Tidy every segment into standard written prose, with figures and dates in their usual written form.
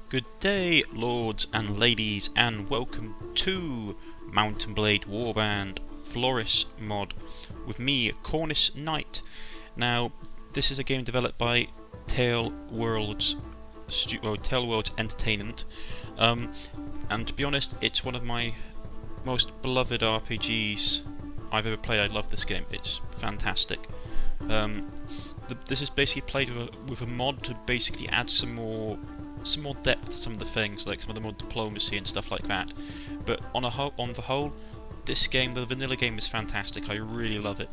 Good day, lords and ladies, and welcome to Mountain Blade Warband Floris mod with me, Cornish-Knight. Now, this is a game developed by Taleworlds Entertainment, and to be honest, it's one of my most beloved RPGs I've ever played. I love this game; it's fantastic. This is basically played with a mod to basically add some more depth to some of the things, like some of the more diplomacy and stuff like that. But on the whole, this game, the vanilla game, is fantastic. I really love it.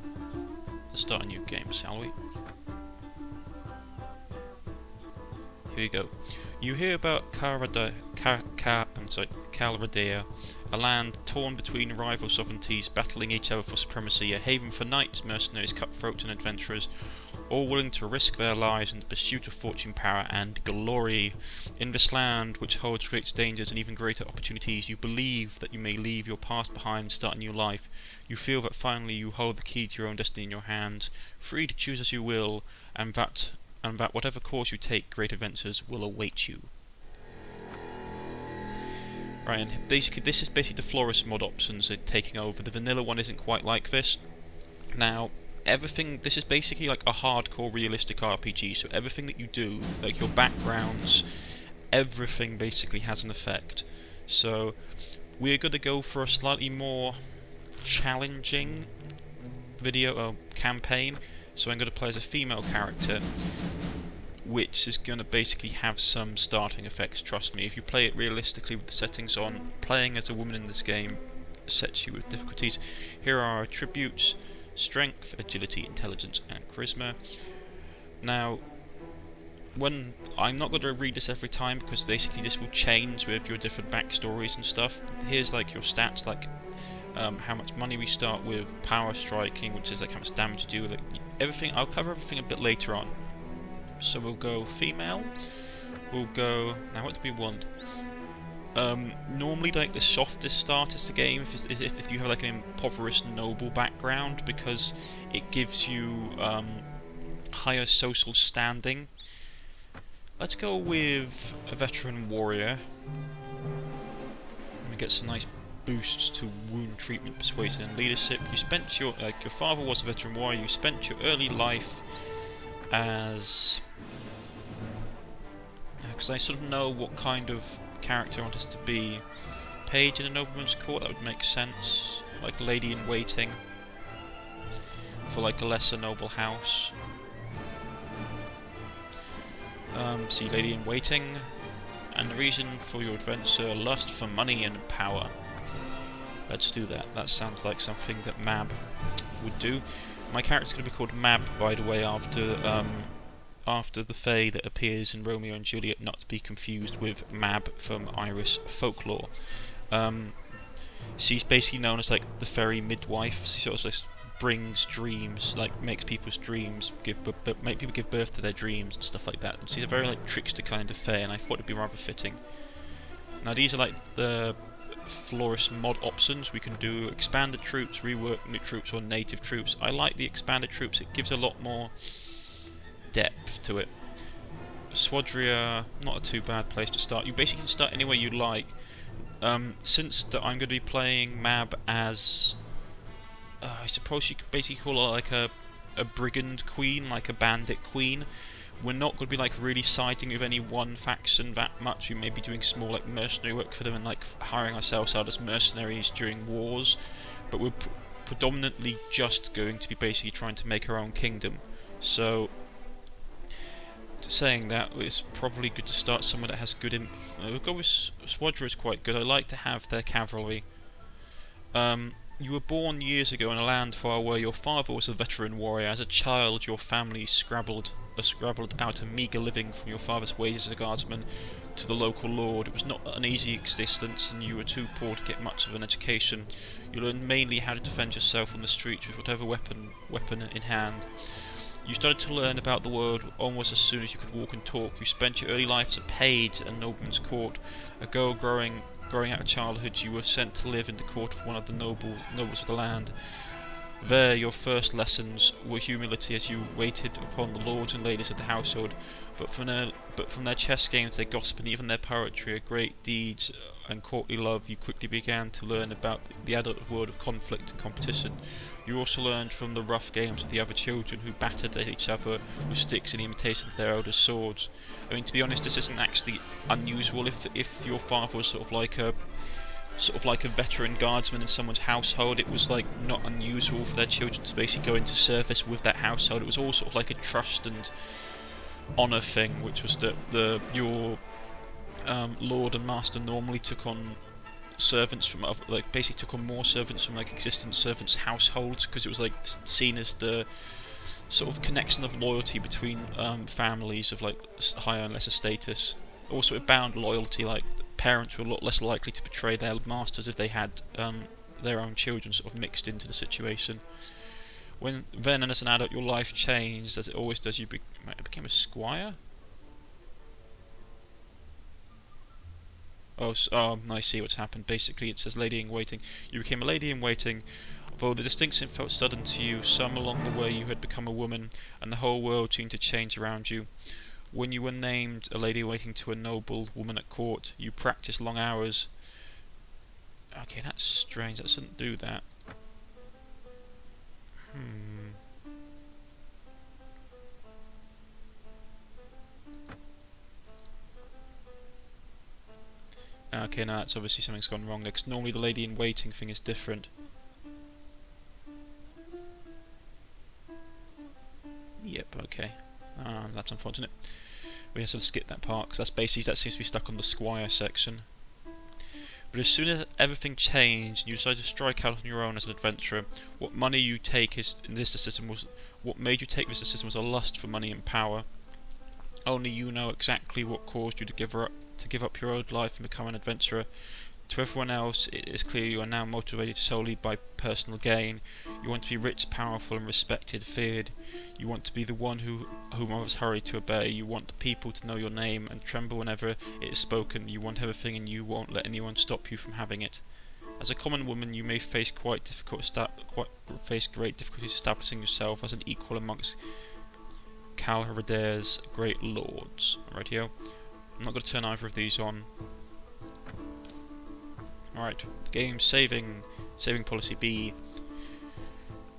Let's start a new game, shall we? Here we go. You hear about Calradia, a land torn between rival sovereignties battling each other for supremacy, a haven for knights, mercenaries, cutthroats and adventurers, all willing to risk their lives in the pursuit of fortune, power and glory. In this land, which holds great dangers and even greater opportunities, you believe that you may leave your past behind and start a new life. You feel that finally you hold the key to your own destiny in your hands, free to choose as you will, and that whatever course you take, great adventures will await you. Right, and basically this is basically the Floris mod options are taking over. The vanilla one isn't quite like this. Now, this is basically like a hardcore realistic RPG, so everything that you do, like your backgrounds, everything basically has an effect. So we're going to go for a slightly more challenging campaign. So I'm going to play as a female character, which is going to basically have some starting effects. Trust me, if you play it realistically with the settings on, playing as a woman in this game sets you with difficulties. Here are our attributes: strength, agility, intelligence and charisma. Now, I'm not going to read this every time, because basically this will change with your different backstories and stuff. Here's like your stats, like how much money we start with, power striking, which is like how much damage you do, like everything. I'll cover everything a bit later on. So we'll go female. We'll go, now what do we want? Normally, like the softest start is the game if you have like an impoverished noble background, because it gives you higher social standing. Let's go with a veteran warrior. Let me get some nice boosts to wound treatment, persuasion and leadership. You spent your father was a veteran warrior. You spent your early life as, because I sort of know what kind of character I want us to be. Page in a nobleman's court, that would make sense. Like lady in waiting for like a lesser noble house. See, lady in waiting, and the reason for your adventure: lust for money and power. Let's do that. That sounds like something that Mab would do. My character's going to be called Mab, by the way, after the Fae that appears in Romeo and Juliet, not to be confused with Mab from Irish folklore. She's basically known as like the fairy midwife. She sort of like brings dreams, like makes people's dreams make people give birth to their dreams and stuff like that. And she's a very like trickster kind of Fae, and I thought it'd be rather fitting. Now these are like the Floris mod options. We can do expanded troops, rework new troops, or native troops. I like the expanded troops. It gives a lot more depth to it. Swadria, not a too bad place to start. You basically can start anywhere you like. Since that I'm going to be playing Mab as, I suppose you could basically call her like a brigand queen, like a bandit queen. We're not going to be like really siding with any one faction that much. We may be doing small like mercenary work for them and like hiring ourselves out as mercenaries during wars, but we're predominantly just going to be basically trying to make our own kingdom. So, saying that, it's probably good to start somewhere that has good we'll go with Swadra. Is quite good. I like to have their cavalry. You were born years ago in a land far away. Your father was a veteran warrior. As a child, your family scrabbled out a meagre living from your father's wages as a guardsman to the local lord. It was not an easy existence, and you were too poor to get much of an education. You learned mainly how to defend yourself on the streets with whatever weapon in hand. You started to learn about the world almost as soon as you could walk and talk. You spent your early life as a page at a nobleman's court. A girl growing out of childhood, you were sent to live in the court of one of the nobles of the land. There, your first lessons were humility as you waited upon the lords and ladies of the household, but from their chess games, their gossip, and even their poetry, great deeds, and courtly love, you quickly began to learn about the adult world of conflict and competition. You also learned from the rough games of the other children who battered at each other with sticks in imitation of their elders' swords. I mean, to be honest, this isn't actually unusual. If your father was sort of like a veteran guardsman in someone's household, it was like not unusual for their children to basically go into service with that household. It was all sort of like a trust and honour thing, which was that your lord and master normally took on servants from other, like basically took on more servants from like existing servants' households, because it was like seen as the sort of connection of loyalty between families of like higher and lesser status. Also, it bound loyalty, like parents were a lot less likely to betray their masters if they had their own children sort of mixed into the situation. Then, and as an adult, your life changed, as it always does. You became a squire. Oh, I see what's happened. Basically, it says lady in waiting. You became a lady in waiting. Although the distinction felt sudden to you, some along the way you had become a woman, and the whole world seemed to change around you. When you were named a lady waiting to a noble woman at court, you practiced long hours. Okay, that's strange. That doesn't do that. Okay, now that's obviously something's gone wrong there, because normally the lady in waiting thing is different. Yep, okay. That's unfortunate. We have to skip that part, because that seems to be stuck on the squire section. But as soon as everything changed and you decided to strike out on your own as an adventurer, what made you take this decision was a lust for money and power. Only you know exactly what caused you to give up your old life and become an adventurer. To everyone else, it is clear you are now motivated solely by personal gain. You want to be rich, powerful, and respected, feared. You want to be the one whom others hurry to obey. You want people to know your name and tremble whenever it is spoken. You want everything, and you won't let anyone stop you from having it. As a common woman, you may face great difficulties establishing yourself as an equal amongst Calherider's great lords. Right here. I'm not going to turn either of these on. Alright, the game's saving policy B.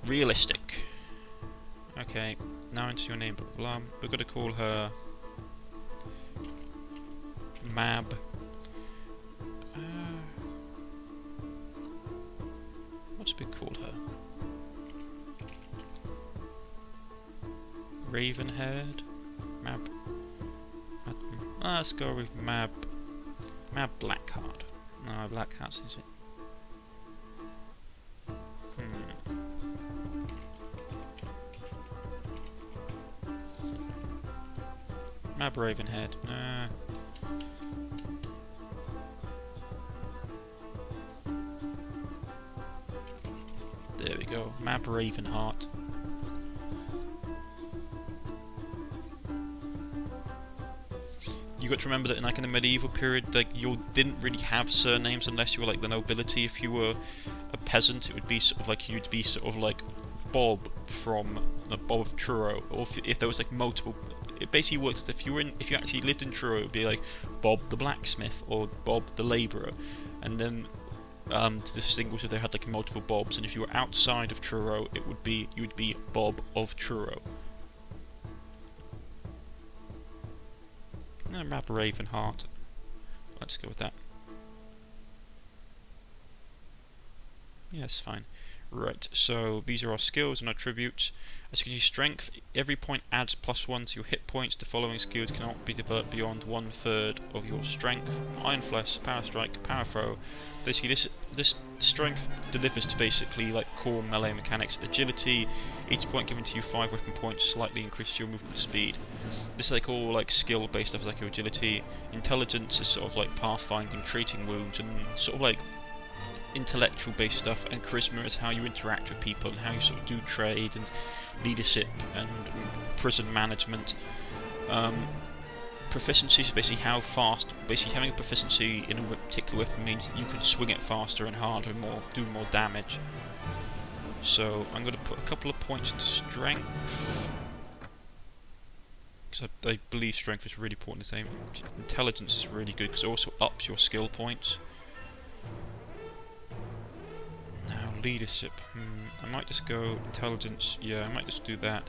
Realistic. Okay, now into your name, blah, blah. We're going to call her Mab. What should we call her? Raven-haired? Mab. Let's go with Mab Blackheart. No, Blackheart is it? Mab Ravenhead. Nah. There we go. Mab Ravenheart. You got to remember that in the medieval period, like you didn't really have surnames unless you were like the nobility. If you were a peasant, it would be sort of like you'd be sort of like Bob from Bob of Truro, or if there was like multiple. It basically works as if you actually lived in Truro, it would be like Bob the blacksmith or Bob the labourer, and then to distinguish if they had like multiple Bobs. And if you were outside of Truro, you would be Bob of Truro. Mab Ravenheart. Let's go with that. Yes, fine. Right, so these are our skills and attributes. As you can see, strength, every point adds +1 to your hit points. The following skills cannot be developed beyond 1/3 of your strength. Iron Flesh, Power Strike, Power Throw. Basically, this strength delivers to basically like core melee mechanics. Agility, each point given to you 5 weapon points slightly increases your movement speed. This is like all like skill based stuff, like your agility. Intelligence is sort of like pathfinding, treating wounds, and sort of like intellectual based stuff. And charisma is how you interact with people and how you sort of do trade and leadership and prison management. Proficiency is basically how fast. Basically, having a proficiency in a particular weapon means that you can swing it faster and harder and do more damage. So I'm going to put a couple of points into strength, because I believe strength is really important in this game. Intelligence is really good because it also ups your skill points. Now leadership, I might just go intelligence, yeah, I might just do that.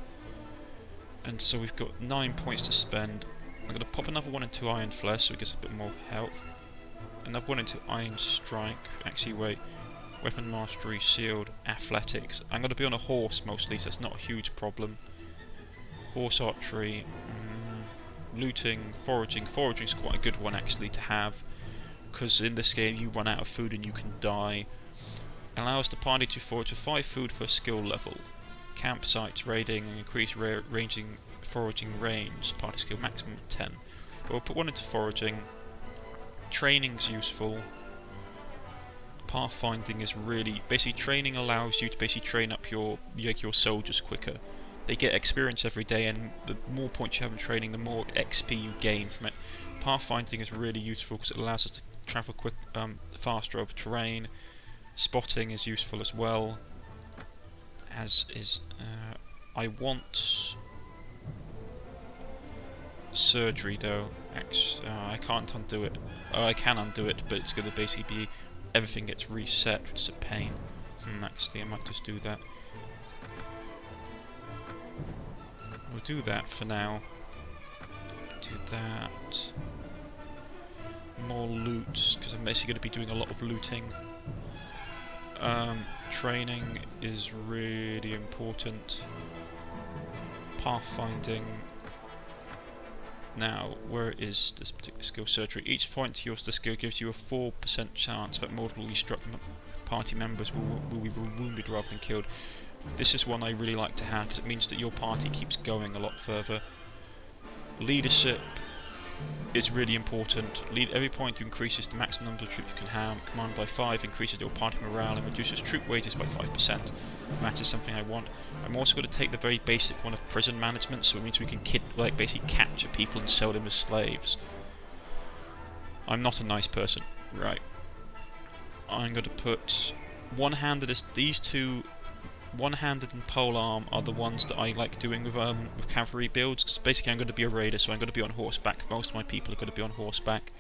And so we've got 9 points to spend. I'm going to pop another one into Iron Flesh so it gets a bit more health. Another one into Iron Strike, actually wait, Weapon Mastery, Shield, Athletics. I'm going to be on a horse mostly, so it's not a huge problem. Horse Archery, looting, foraging. Foraging is quite a good one actually to have, because in this game you run out of food and you can die. Allows the party to forage for 5 food per skill level. Campsites, raiding, and increase ranging, foraging range. Party skill maximum of 10. But we'll put one into foraging. Training's useful. Pathfinding is really basically training allows you to basically train up your soldiers quicker. They get experience every day, and the more points you have in training, the more XP you gain from it. Pathfinding is really useful because it allows us to travel faster over terrain. Spotting is useful as well. As is, I want surgery though. I can't undo it. I can undo it, but it's going to basically be everything gets reset, which is a pain. Actually, I might just do that. We'll do that for now. Do that. More loot, because I'm basically going to be doing a lot of looting. Training is really important. Pathfinding. Now, where is this particular skill? Surgery. Each point to use the skill gives you a 4% chance that mortally struck party members will be wounded rather than killed. This is one I really like to have because it means that your party keeps going a lot further. Leadership is really important. Every point increases the maximum number of troops you can have. Command by 5 increases your party morale and reduces troop wages by 5%. That is something I want. I'm also going to take the very basic one of prison management, so it means we can basically capture people and sell them as slaves. I'm not a nice person. Right. I'm going to put one-handed as these two. One-handed and polearm are the ones that I like doing with cavalry builds, because basically I'm going to be a raider, so I'm going to be on horseback. Most of my people are going to be on horseback.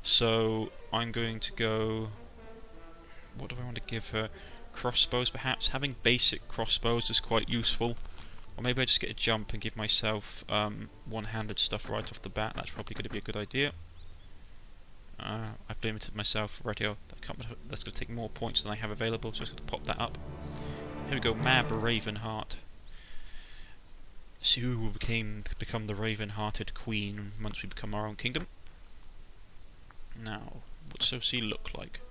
So I'm going to go... What do I want to give her? Crossbows perhaps? Having basic crossbows is quite useful. Or maybe I just get a jump and give myself one-handed stuff right off the bat. That's probably going to be a good idea. I've limited myself already. That's going to take more points than I have available, so I'm just going to pop that up. Here we go, Mab Ravenheart. Sue will become the Raven-hearted queen once we become our own kingdom. Now, what does she look like?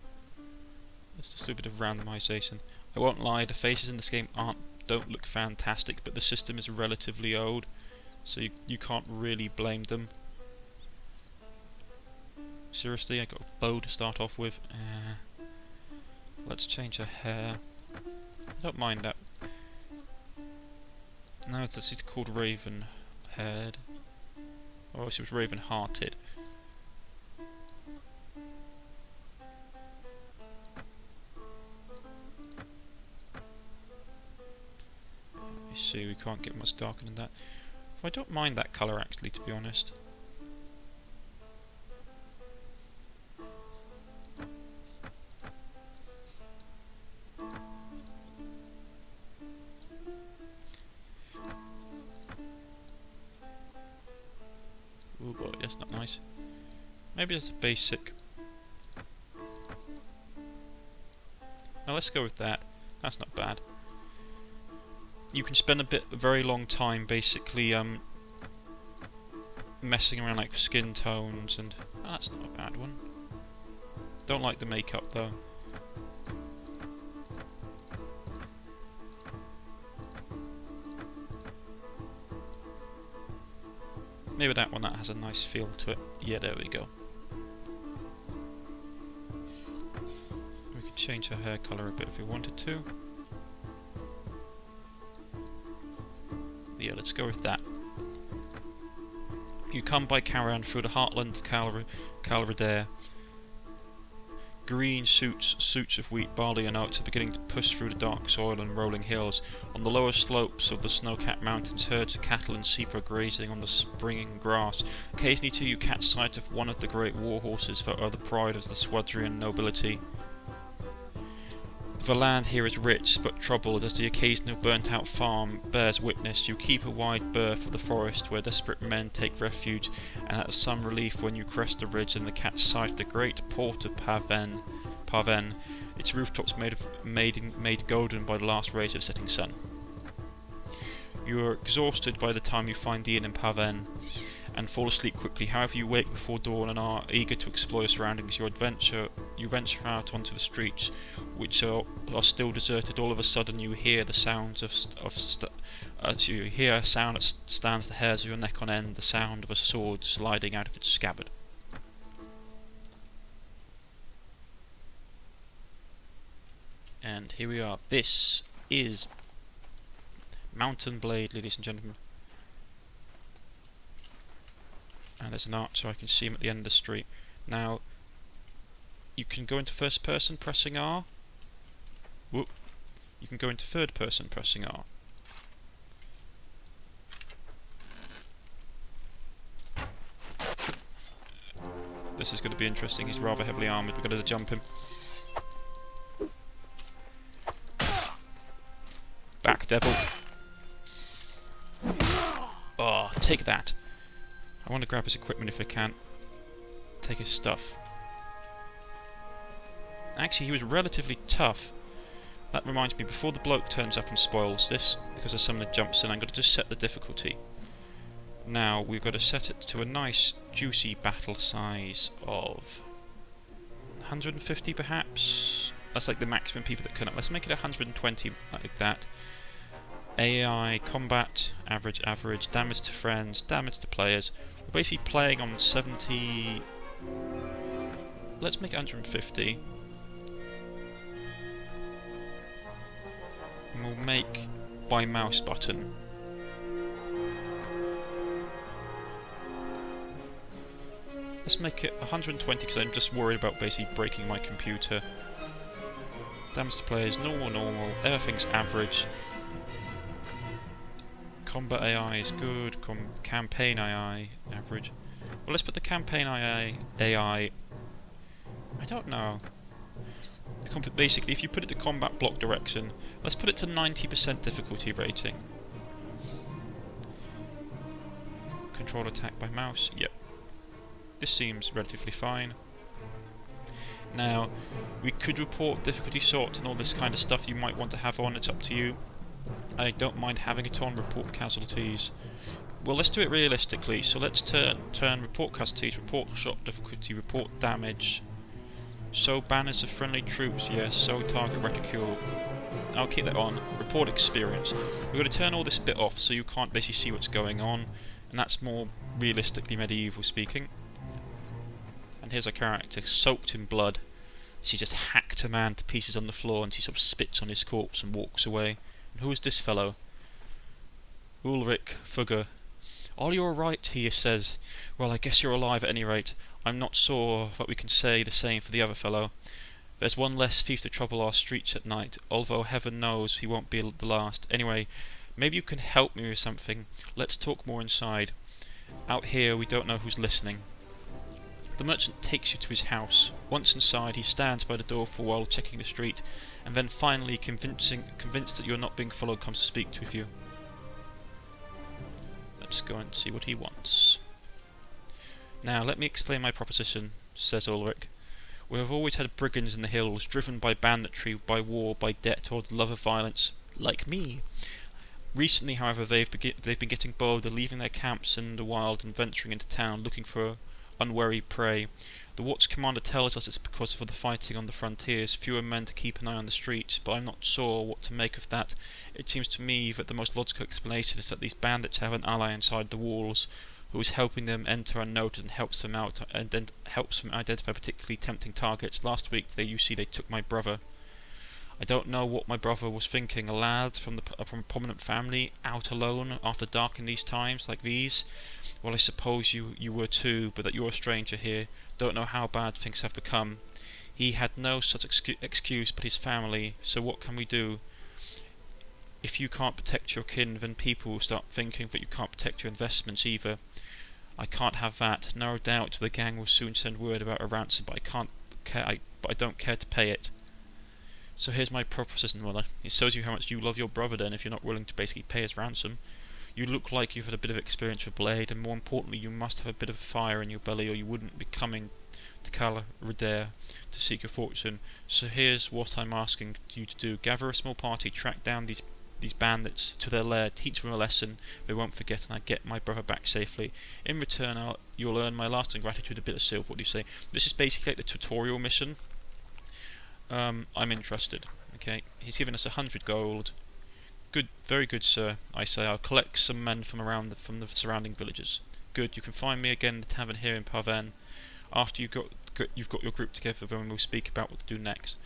Let's just do a bit of randomization. I won't lie, the faces in this game don't look fantastic, but the system is relatively old, so you can't really blame them. Seriously, I got a bow to start off with. Let's change her hair. I don't mind that. No, it's called Raven-haired. Oh, she was Raven-hearted. You see, we can't get much darker than that. I don't mind that colour actually, to be honest. Oh boy, that's not nice. Maybe that's a basic. Now let's go with that. That's not bad. You can spend a very long time basically messing around like skin tones and that's not a bad one. Don't like the makeup though. Maybe that one, that has a nice feel to it. Yeah, there we go. We could change her hair colour a bit if we wanted to. Yeah, let's go with that. You come by caravan through the heartland of Calredare. Green suits of wheat, barley and oats are beginning to push through the dark soil and rolling hills. On the lower slopes of the snow-capped mountains, herds of cattle and sheep are grazing on the springing grass. Occasionally too you catch sight of one of the great war horses that are the pride of the Swadrian nobility. The land here is rich, but troubled, as the occasional burnt-out farm bears witness. You keep a wide berth of the forest where desperate men take refuge, and at some relief when you crest the ridge and catch sight of the great port of Parven, its rooftops made golden by the last rays of the setting sun. You are exhausted by the time you find the inn in Parven, and fall asleep quickly. However, you wake before dawn and are eager to explore your surroundings. You venture out onto the streets, which are still deserted. All of a sudden, you hear the sounds you hear a sound that stands the hairs of your neck on end. The sound of a sword sliding out of its scabbard. And here we are. This is Mountain Blade, ladies and gentlemen. And there's an archer, I can see him at the end of the street. Now, you can go into first person pressing R. Whoop. You can go into third person pressing R. This is going to be interesting. He's rather heavily armoured. We've got to jump him. Back, devil. Oh, take that. I want to grab his equipment if I can. Take his stuff. Actually, he was relatively tough. That reminds me, before the bloke turns up and spoils this, because a summoner jumps in, I'm going to just set the difficulty. Now, we've got to set it to a nice, juicy battle size of 150 perhaps? That's like the maximum people that can up. Let's make it 120 like that. AI, combat, average, damage to friends, damage to players. We're basically playing on 70... Let's make it 150. And we'll make by mouse button. Let's make it 120 because I'm just worried about basically breaking my computer. Damage to players, normal, everything's average. Combat AI is good, campaign AI, average. Well, let's put the campaign AI, I don't know. Basically, if you put it to combat block direction, let's put it to 90% difficulty rating. Control attack by mouse, yep. This seems relatively fine. Now, we could report difficulty sort and all this kind of stuff you might want to have on, it's up to you. I don't mind having it on, report casualties. Well, let's do it realistically, so let's turn report casualties, report shot difficulty, report damage. Show banners of friendly troops, yes, show target reticule. I'll keep that on. Report experience. We're going to turn all this bit off so you can't basically see what's going on, and that's more realistically medieval speaking. And here's our character, soaked in blood. She just hacked a man to pieces on the floor and she sort of spits on his corpse and walks away. And who is this fellow? Ulrich Fugger. Are you alright? He says. Well, I guess you're alive at any rate. I'm not sure that we can say the same for the other fellow. There's one less thief to trouble our streets at night, although heaven knows he won't be the last. Anyway, maybe you can help me with something. Let's talk more inside. Out here we don't know who's listening. The merchant takes you to his house. Once inside, he stands by the door for a while checking the street, and then finally, convinced that you're not being followed, comes to speak with you. Let's go and see what he wants. Now, let me explain my proposition, says Ulrich. We have always had brigands in the hills, driven by banditry, by war, by debt, or the love of violence, like me. Recently, however, they've been getting bolder, leaving their camps in the wild and venturing into town, looking for unwary prey. The Watch Commander tells us it's because of the fighting on the frontiers, fewer men to keep an eye on the streets, but I'm not sure what to make of that. It seems to me that the most logical explanation is that these bandits have an ally inside the walls, who is helping them enter unnoticed and helps them out and helps them identify particularly tempting targets. Last week they took my brother. I don't know what my brother was thinking. A lad from a prominent family, out alone after dark in these times like these. Well, I suppose you were too, but that you're a stranger here. Don't know how bad things have become. He had no such excuse but his family, so what can we do? If you can't protect your kin, then people will start thinking that you can't protect your investments either. I can't have that. No doubt the gang will soon send word about a ransom, but I don't care to pay it. So here's my proposition, Mother. It shows you how much you love your brother then if you're not willing to basically pay his ransom. You look like you've had a bit of experience with Blade, and more importantly you must have a bit of fire in your belly or you wouldn't be coming to Cala Redare to seek your fortune. So here's what I'm asking you to do. Gather a small party, track down these bandits to their lair, teach them a lesson they won't forget, and I get my brother back safely. In return, you'll earn my lasting gratitude, a bit of silver. What do you say? This is basically like the tutorial mission. I'm interested. Okay, he's given us 100 gold. Good, very good, sir. I say I'll collect some men from the surrounding villages. Good. You can find me again in the tavern here in Parven. After you've got your group together, then we'll speak about what to do next.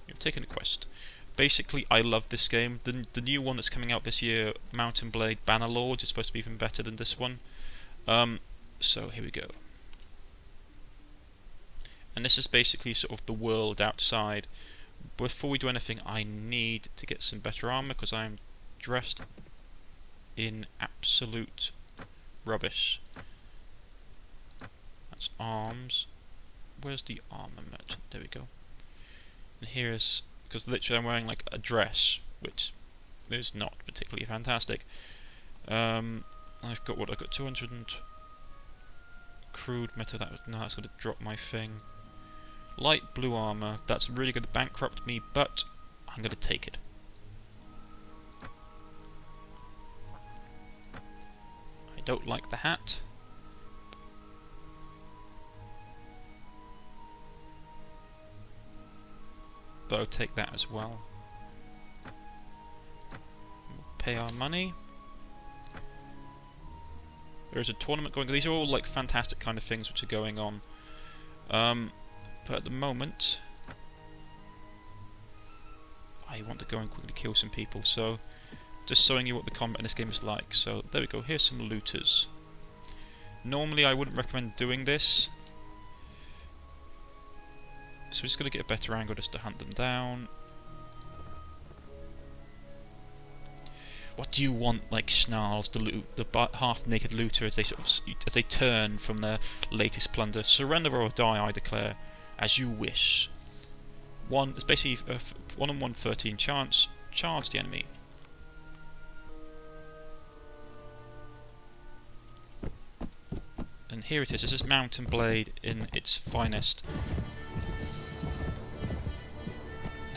You've taken a quest. Basically, I love this game. The new one that's coming out this year, Mountain Blade Bannerlords, is supposed to be even better than this one. So here we go. And this is basically sort of the world outside. Before we do anything, I need to get some better armor because I am dressed in absolute rubbish. That's arms. Where's the armor merchant? There we go. And here's, because literally I'm wearing like a dress, which is not particularly fantastic. I've got 200 and crude metal. That's going to drop my thing. Light blue armor. That's really going to bankrupt me, but I'm going to take it. I don't like the hat. But I'll take that as well. We'll pay our money. There is a tournament going on. These are all like fantastic kind of things which are going on. But at the moment, I want to go and quickly kill some people. So, just showing you what the combat in this game is like. So, there we go. Here's some looters. Normally, I wouldn't recommend doing this. So we're just going to get a better angle just to hunt them down. What do you want, like snarls the half-naked looter as they turn from their latest plunder? Surrender or die, I declare, as you wish. It's basically a 1 on 13 chance. Charge the enemy. And here it is. This is Mountain Blade in its finest.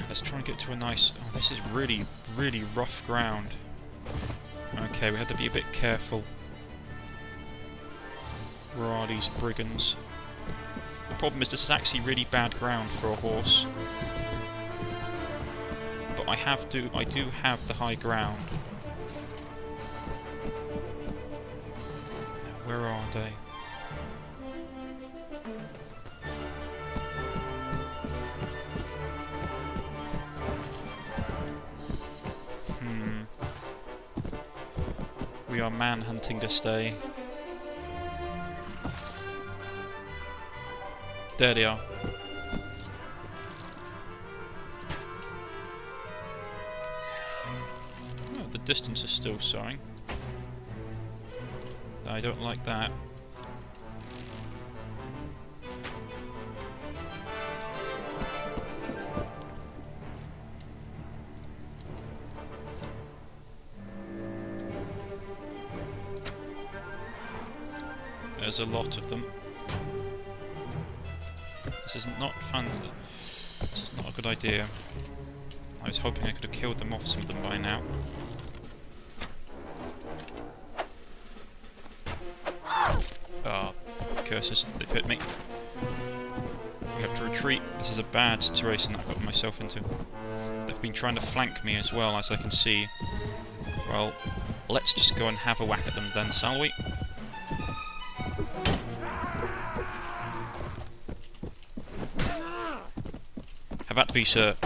Let's try and get to a nice... Oh, this is really, really rough ground. Okay, we have to be a bit careful. Where are these brigands? The problem is this is actually really bad ground for a horse. But I do have the high ground. Now, where are they? We are manhunting this day. There they are. Oh, the distance is still showing. I don't like that. There's a lot of them. This is not fun. This is not a good idea. I was hoping I could have killed them off, some of them, by now. Ah, curses, they've hit me. We have to retreat. This is a bad situation that I've got myself into. They've been trying to flank me as well, as I can see. Well, let's just go and have a whack at them then, shall we? Have at thee, sir.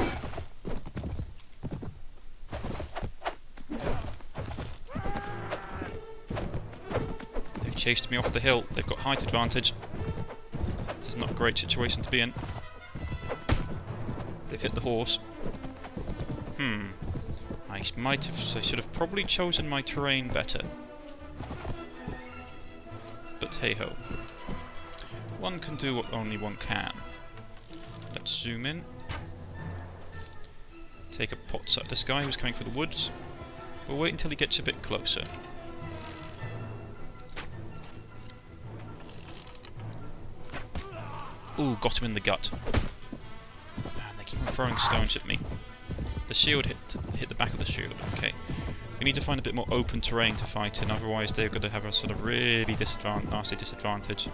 They've chased me off the hill. They've got height advantage. This is not a great situation to be in. They've hit the horse. I should have probably chosen my terrain better. But hey-ho. One can do what only one can. Let's zoom in. Take a pot at this guy who's coming through the woods. We'll wait until he gets a bit closer. Ooh, got him in the gut. Man, they keep on throwing stones at me. The shield hit the back of the shield. Okay. We need to find a bit more open terrain to fight in, otherwise they're going to have a sort of really nasty disadvantage.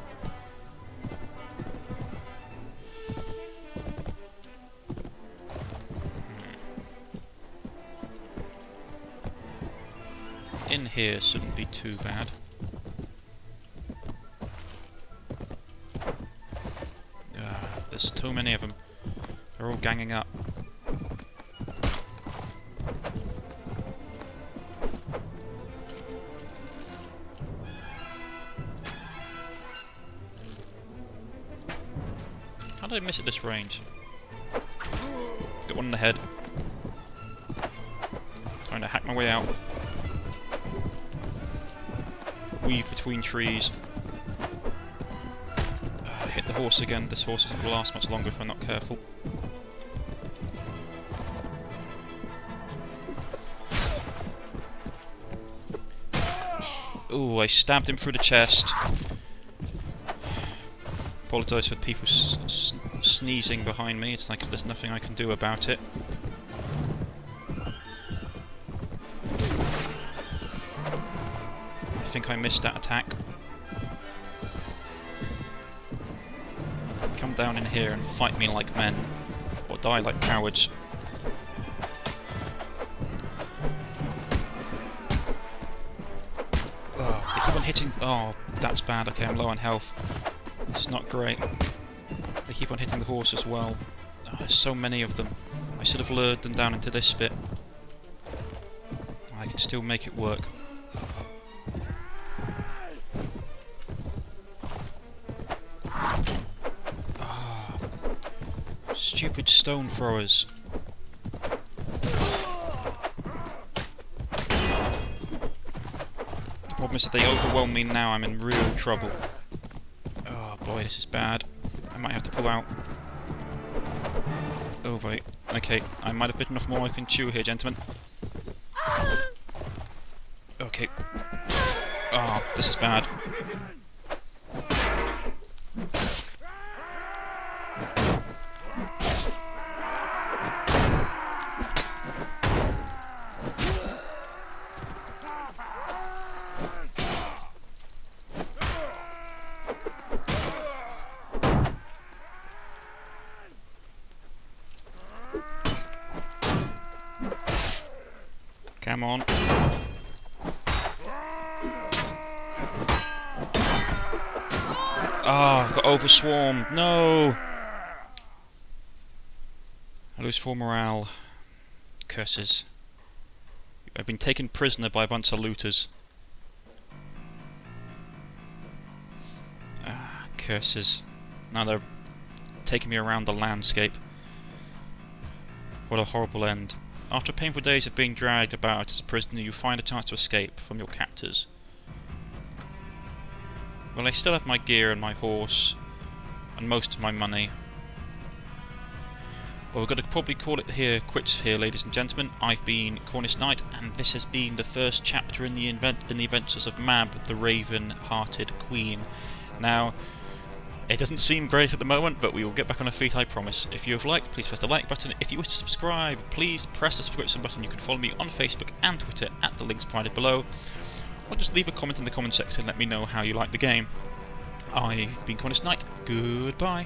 In here shouldn't be too bad. There's too many of them. They're all ganging up. How did I miss at this range? Got one in the head. Trying to hack my way out. Weave between trees. Hit the horse again. This horse doesn't last much longer if I'm not careful. Ooh, I stabbed him through the chest. Apologise for people sneezing behind me. It's like there's nothing I can do about it. I think I missed that attack. Come down in here and fight me like men, or die like cowards. Oh, they keep on hitting. Oh, that's bad. Okay, I'm low on health. It's not great. They keep on hitting the horse as well. Oh, there's so many of them. I should have lured them down into this bit. I can still make it work. Stupid stone throwers. The problem is that they overwhelm me now. I'm in real trouble. Oh boy, this is bad. I might have to pull out. Oh wait. Okay, I might have bitten off more I can chew here, gentlemen. Okay. Oh, this is bad. Come on. Ah, got overswarmed. No! I lose 4 morale. Curses. I've been taken prisoner by a bunch of looters. Ah, curses. Now they're taking me around the landscape. What a horrible end. After painful days of being dragged about as a prisoner, you find a chance to escape from your captors. Well, I still have my gear and my horse, and most of my money. Well, we're going to probably call it quits here, ladies and gentlemen. I've been Cornish-Knight, and this has been the first chapter in the adventures of Mab, the Raven-Hearted Queen. Now, it doesn't seem great at the moment, but we will get back on our feet, I promise. If you have liked, please press the like button. If you wish to subscribe, please press the subscription button. You can follow me on Facebook and Twitter at the links provided below. Or just leave a comment in the comment section and let me know how you like the game. I've been Cornish-Knight. Goodbye.